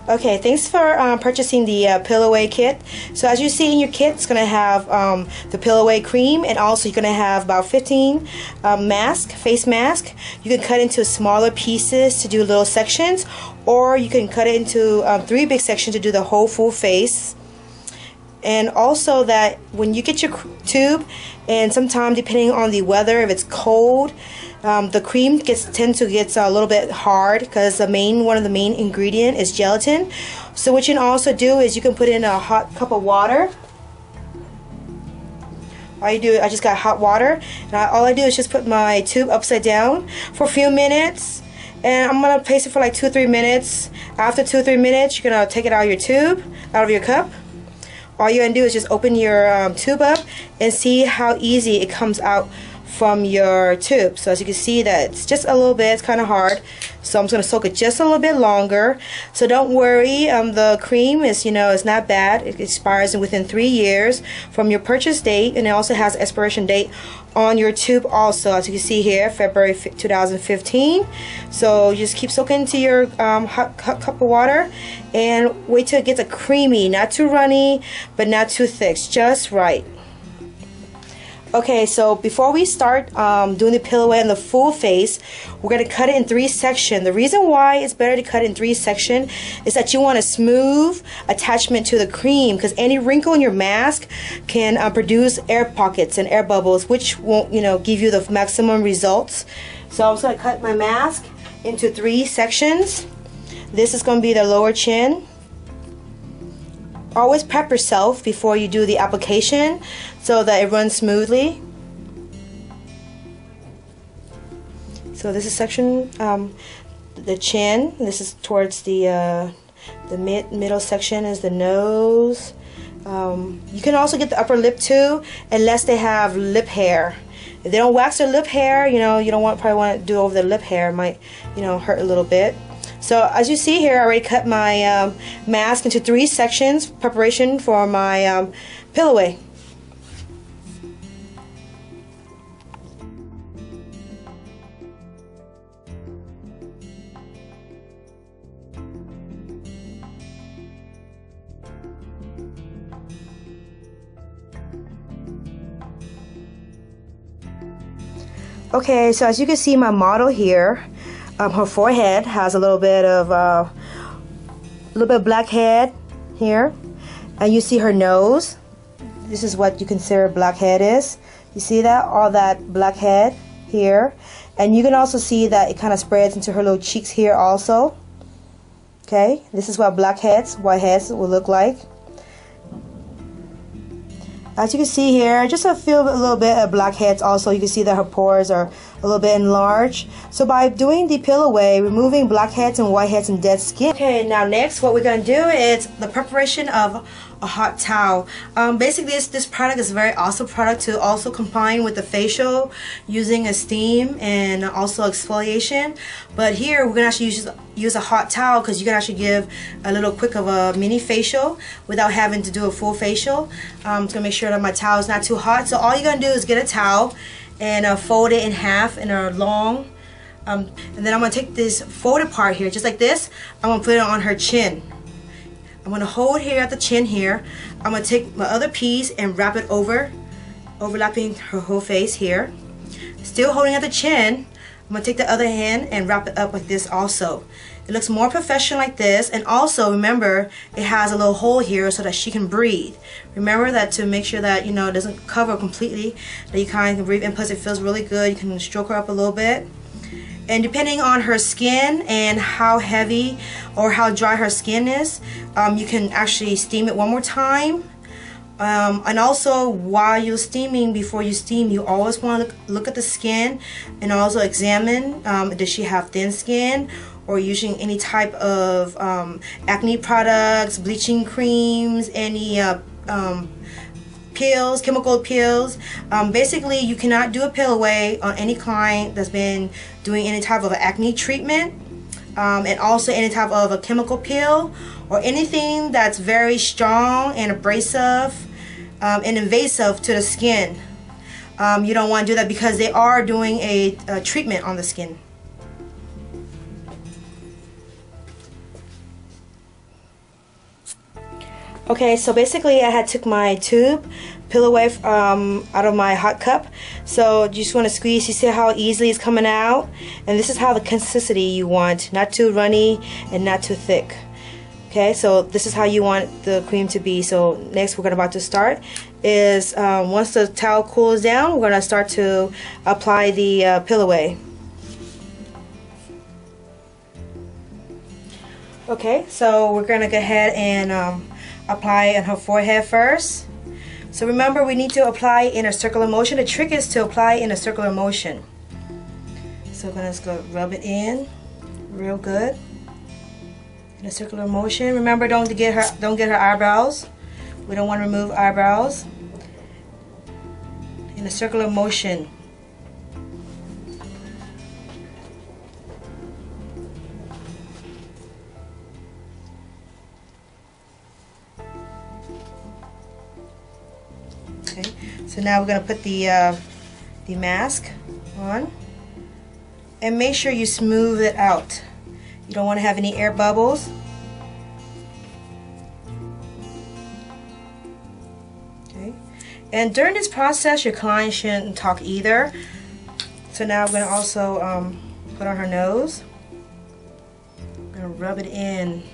Okay, thanks for purchasing the Pillaway kit. So as you see in your kit, it's going to have the Pillaway cream, and also you're going to have about 15 face mask. You can cut into smaller pieces to do little sections, or you can cut it into 3 big sections to do the whole full face. And also that when you get your tube, and sometimes depending on the weather, if it's cold, the cream tends to get a little bit hard because one of the main ingredient is gelatin. So what you can also do is you can put in a hot cup of water. All you do, I just got hot water, and all I do is just put my tube upside down for a few minutes, and I'm gonna place it for like 2-3 minutes. After 2-3 minutes, you're gonna take it out of your tube, out of your cup. All you're gonna do is just open your tube up and see how easy it comes out from your tube. So as you can see, that it's just a little bit, it's kind of hard, so I'm just going to soak it just a little bit longer. So don't worry, the cream is, it's not bad. It expires within 3 years from your purchase date, and it also has expiration date on your tube also, as you can see here, February 2015. So you just keep soaking into your hot cup of water and wait till it gets a creamy, not too runny but not too thick, just right. Okay, so before we start doing the Pillaway on the full face, we're going to cut it in 3 sections. The reason why it's better to cut it in 3 sections is that you want a smooth attachment to the cream, because any wrinkle in your mask can produce air pockets and air bubbles, which won't, give you the maximum results. So I'm just going to cut my mask into 3 sections. This is going to be the lower chin. Always prep yourself before you do the application so that it runs smoothly. So this is section, the chin. This is towards the middle section is the nose. You can also get the upper lip too, unless they have lip hair. If they don't wax their lip hair, you don't probably want to do over the lip hair. It might, hurt a little bit. So as you see here, I already cut my mask into 3 sections, preparation for my Pillaway. Okay, so as you can see, my model here, her forehead has a little bit of blackhead here, and you see her nose. This is what you consider blackhead is. You see that, all that blackhead here, and you can also see that it kind of spreads into her little cheeks here also. Okay, this is what whiteheads will look like. As you can see here, just a little bit of blackheads also. You can see that her pores are a little bit enlarged. So by doing the Pillaway, removing blackheads and whiteheads and dead skin. Okay, now next what we're going to do is the preparation of a hot towel. Basically this product is a very awesome product to also combine with the facial, using a steam and also exfoliation. But here we're going to actually use a hot towel, because you can actually give a little quick of a mini facial without having to do a full facial. I'm just going to make sure that my towel is not too hot. So all you're going to do is get a towel and fold it in half in a long, and then I'm going to take this folded part here, just like this. I'm going to put it on her chin. I'm going to hold here at the chin here. I'm going to take my other piece and wrap it overlapping her whole face here. Still holding at the chin, I'm going to take the other hand and wrap it up like this also. It looks more professional like this, and also remember it has a little hole here so that she can breathe. Remember that, to make sure that it doesn't cover completely, that you kind of can breathe, and plus it feels really good. You can stroke her up a little bit. And depending on her skin and how heavy or how dry her skin is, you can actually steam it one more time. And also, while you're steaming, before you steam, you always want to look at the skin and also examine, does she have thin skin, or using any type of acne products, bleaching creams, any peels, chemical peels. Basically, you cannot do a Pillaway on any client that's been doing any type of acne treatment, and also any type of a chemical peel or anything that's very strong and abrasive and invasive to the skin. You don't want to do that, because they are doing a treatment on the skin. Okay, so basically I had took my tube peel away out of my hot cup. So you just want to squeeze. You see how easily it's coming out, and this is how the consistency you want, not too runny and not too thick. Okay, so this is how you want the cream to be. So next we're about to start is once the towel cools down, we're going to start to apply the peel away. Okay, so we're going to go ahead and apply on her forehead first. So remember, we need to apply in a circular motion. The trick is to apply in a circular motion. So we're going to go rub it in real good in a circular motion. Remember, don't get her eyebrows. We don't want to remove eyebrows. In a circular motion. Okay, so now we're going to put the mask on, and make sure you smooth it out. You don't want to have any air bubbles. Okay, and during this process, your client shouldn't talk either. So now we're going to also put on her nose. We're going to rub it in.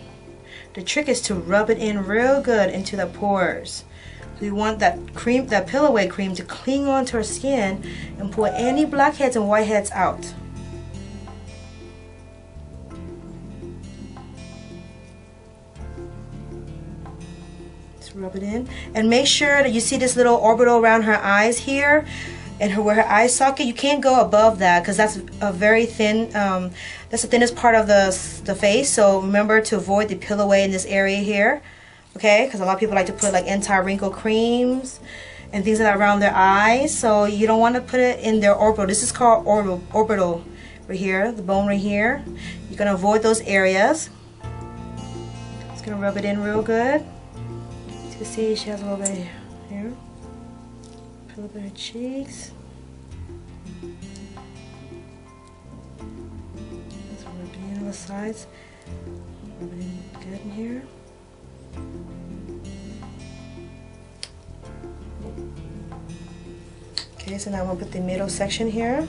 The trick is to rub it in real good into the pores. We want that cream, that peel away cream, to cling onto her skin and pull any blackheads and whiteheads out. Just rub it in, and make sure that you see this little orbital around her eyes here, and where her eye socket. You can't go above that because that's a very thin. That's the thinnest part of the face. So remember to avoid the peel away in this area here. Okay, because a lot of people like to put like anti-wrinkle creams and things like that around their eyes. So you don't want to put it in their orbital. This is called orbital right here, the bone right here. You're going to avoid those areas. Just going to rub it in real good. As you can see, she has a little bit here. Put a little bit of her cheeks. Just rub it in on the sides. Rub it in good in here. Okay, so now I'm going to put the middle section here.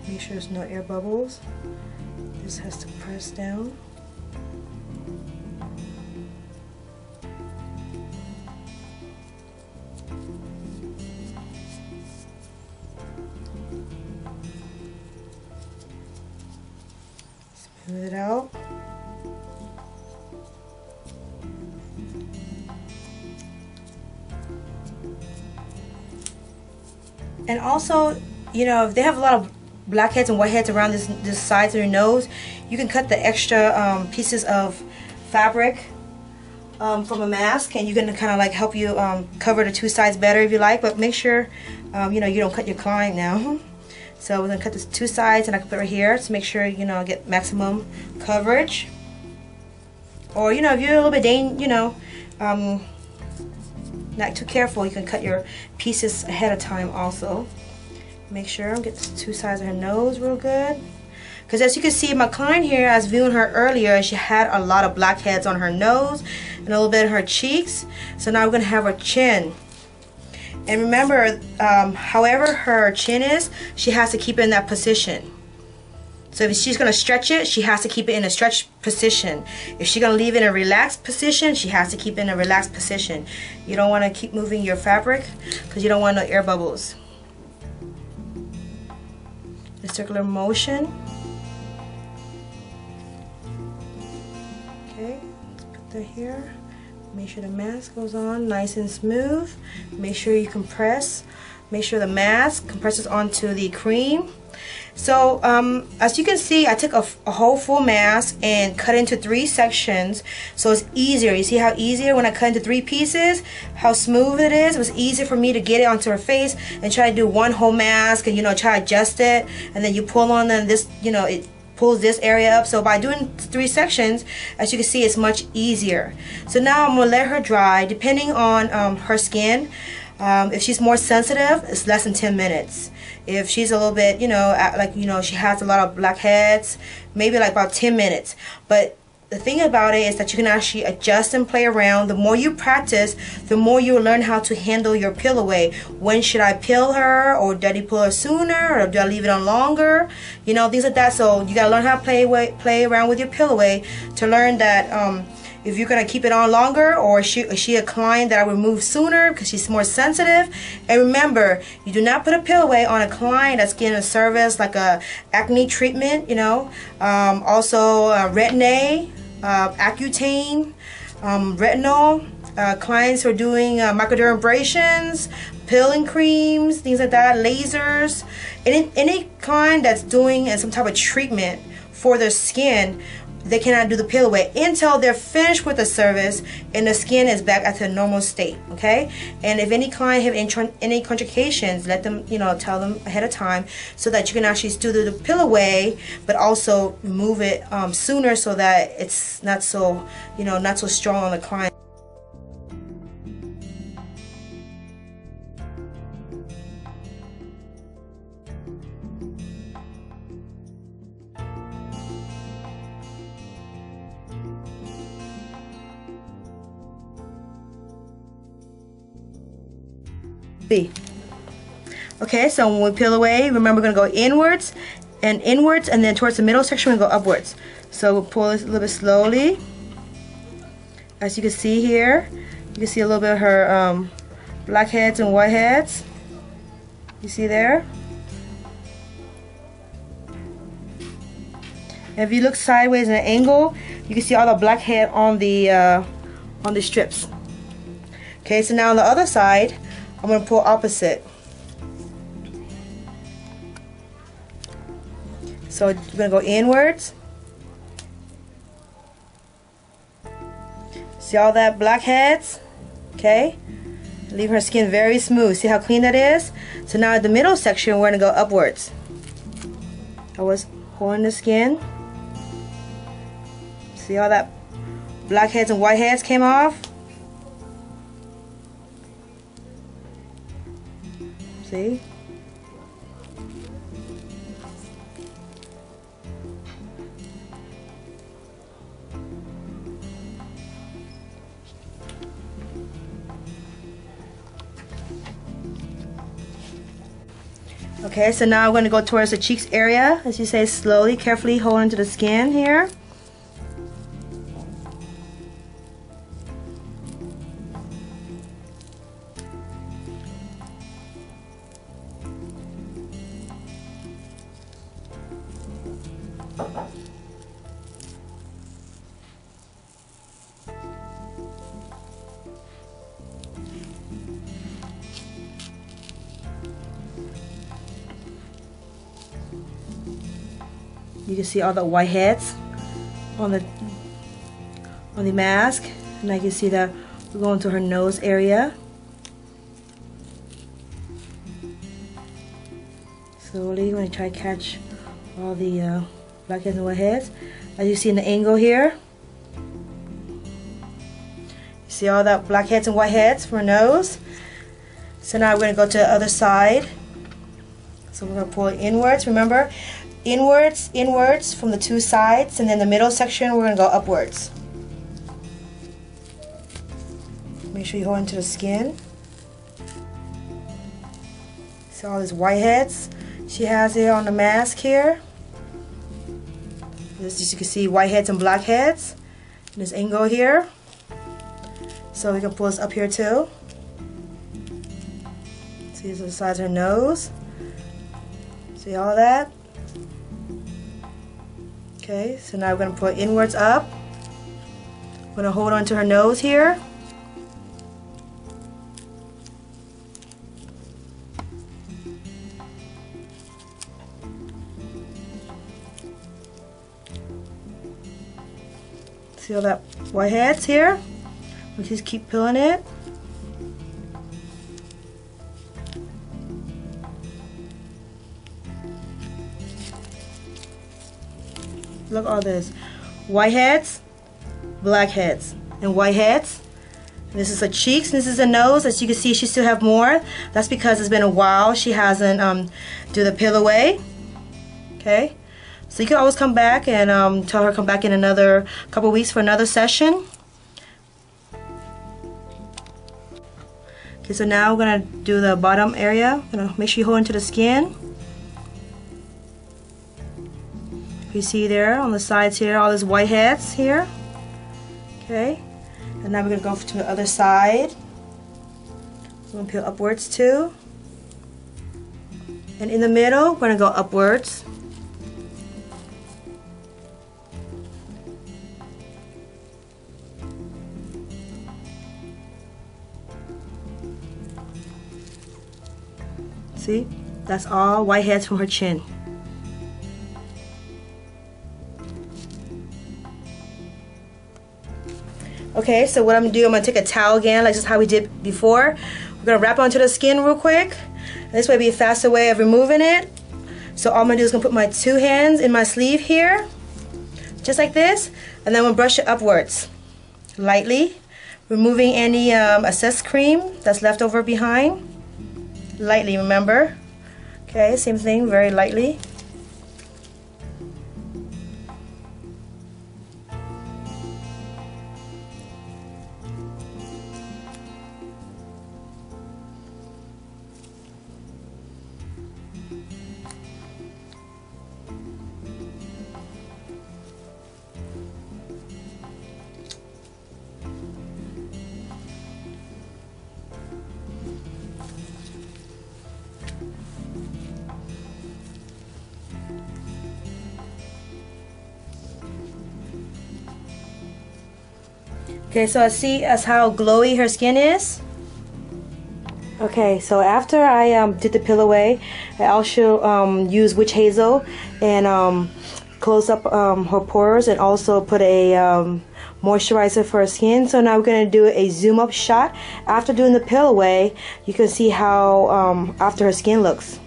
Make sure there's no air bubbles. This has to press down. Smooth it out. And also, you know, if they have a lot of blackheads and whiteheads around this sides of your nose, you can cut the extra pieces of fabric from a mask, and you're going to kind of like help you cover the two sides better if you like. But make sure, you know, you don't cut your client now. So we're going to cut the two sides, and I can put it right here to make sure, you know, I get maximum coverage. Or, you know, if you're a little bit, you know, not too careful, you can cut your pieces ahead of time also. Make sure get the two sides of her nose real good. Because as you can see, my client here, I was viewing her earlier, she had a lot of blackheads on her nose and a little bit on her cheeks. So now we're going to have her chin. And remember, however her chin is, she has to keep it in that position. So if she's going to stretch it, she has to keep it in a stretched position. If she's going to leave it in a relaxed position, she has to keep it in a relaxed position. You don't want to keep moving your fabric because you don't want no air bubbles. The circular motion. Okay, let's put that here. Make sure the mask goes on nice and smooth. Make sure you compress. Make sure the mask compresses onto the cream. So as you can see, I took a whole full mask and cut into 3 sections, so it's easier. You see how easier when I cut into 3 pieces, how smooth it is. It was easier for me to get it onto her face and try to do one whole mask and, you know, try to adjust it, and then you pull on, and this, you know, it pulls this area up. So by doing 3 sections, as you can see, it's much easier. So now I'm gonna let her dry. Depending on her skin, if she's more sensitive, it's less than 10 minutes. If she's a little bit, like, she has a lot of blackheads, maybe like about 10 minutes. But the thing about it is that you can actually adjust and play around. The more you practice, the more you learn how to handle your peel away. When should I peel her, or do I peel her sooner, or do I leave it on longer? Things like that. So you gotta learn how to play around with your peel away to learn that if you're gonna keep it on longer, or is she a client that I remove sooner because she's more sensitive. And remember, you do not put a peel away on a client that's getting a service like a acne treatment. Also Retin-A, Accutane, retinol, clients who are doing microdermabrasions, peeling creams, things like that, lasers, any client that's doing some type of treatment for their skin, they cannot do the peel away until they're finished with the service and the skin is back at the normal state. Okay, and if any client have any contraindications, let them, tell them ahead of time, so that you can actually still do the peel away, but also remove it sooner, so that it's not so, not so strong on the client. Okay, so when we peel away, remember we're going to go inwards, and then towards the middle section we go upwards. So we'll pull this a little bit slowly. As you can see here, you can see a little bit of her blackheads and whiteheads. You see there? And if you look sideways at an angle, you can see all the blackhead on the strips. Okay, so now on the other side, I'm going to pull opposite. So we're going to go inwards. See all that blackheads? Okay. Leave her skin very smooth. See how clean that is? So now at the middle section, we're going to go upwards. I was pulling the skin. See all that blackheads and whiteheads came off? See? Okay, so now I'm going to go towards the cheeks area, as you say, slowly, carefully holding to the skin here. You can see all the whiteheads on the mask, and I can see that we're going to her nose area. Slowly, I'm going to try to catch all the blackheads and whiteheads. As you see in the angle here, you see all that blackheads and whiteheads from her nose. So now we're going to go to the other side. So we're going to pull it inwards. Remember, inwards from the two sides, and then the middle section we're going to go upwards. Make sure you hold into the skin. See all these whiteheads she has here on the mask here. As you can see, whiteheads and blackheads in this angle here. So we can pull this up here too. See, these are the sides of her nose. See all that? Okay, so now we're going to pull inwards up. I'm going to hold on to her nose here. See all that whiteheads here? We just keep peeling it. Look at all this. Whiteheads, blackheads, and whiteheads. This is her cheeks, and this is the nose. As you can see, she still have more. That's because it's been a while. She hasn't do the peel away. Okay, so you can always come back and tell her come back in another couple weeks for another session. Okay, so now we're gonna do the bottom area. Make sure you hold into the skin. You see there on the sides here, all these whiteheads here. Okay, and now we're gonna go to the other side. We're gonna peel upwards too. And in the middle, we're gonna go upwards. See, that's all whiteheads from her chin. Okay, so what I'm gonna do, I'm gonna take a towel again, like just how we did before. We're gonna wrap onto the skin real quick. And this way be a faster way of removing it. So all I'm gonna do is gonna put my two hands in my sleeve here, just like this, and then I'm gonna brush it upwards, lightly, removing any excess cream that's left over behind. Lightly, remember. Okay, same thing, very lightly. Okay, so see as how glowy her skin is. Okay, so after I did the peel away, I also used witch hazel and close up her pores and also put a moisturizer for her skin. So now we're going to do a zoom up shot. After doing the peel away, you can see how after her skin looks.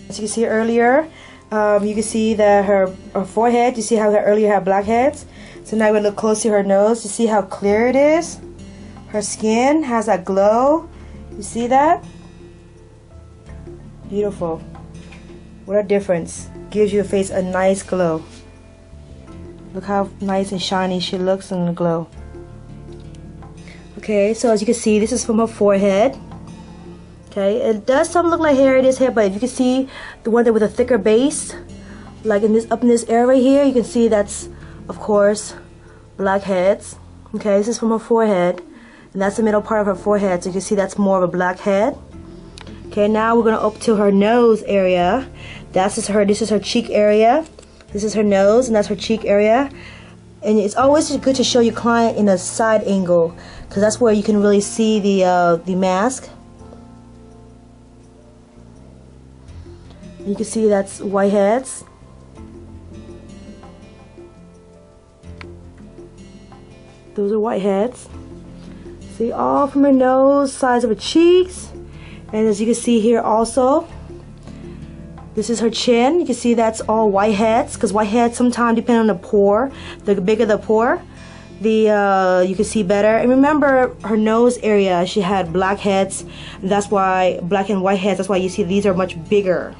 As you can see earlier, you can see that her forehead, you see how her earlier had blackheads. So now we're going to look close to her nose to see how clear it is. Her skin has that glow. You see that? Beautiful. What a difference. Gives your face a nice glow. Look how nice and shiny she looks in the glow. Okay, so as you can see, this is from her forehead. Okay, it does some look like hair, it is hair, but if you can see the one that with a thicker base, like in this up in this area here, you can see that's of course blackheads. Okay, this is from her forehead, and that's the middle part of her forehead, so you can see that's more of a blackhead. Okay, now we're gonna up to her nose area. This is her cheek area. This is her nose, and that's her cheek area. And it's always good to show your client in a side angle, because that's where you can really see the mask. You can see that's whiteheads. Those are whiteheads. See, all from her nose, sides of her cheeks. And as you can see here also, this is her chin. You can see that's all whiteheads, because whiteheads sometimes depend on the pore. The bigger the pore, you can see better. And remember her nose area, she had blackheads. That's why, black and whiteheads, that's why you see these are much bigger.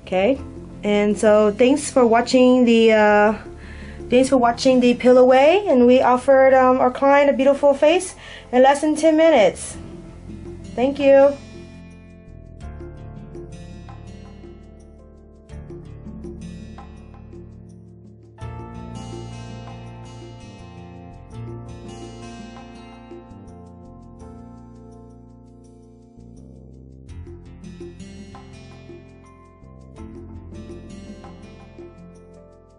Okay, and so thanks for watching the peel away, and we offered our client a beautiful face in less than 10 minutes. Thank you.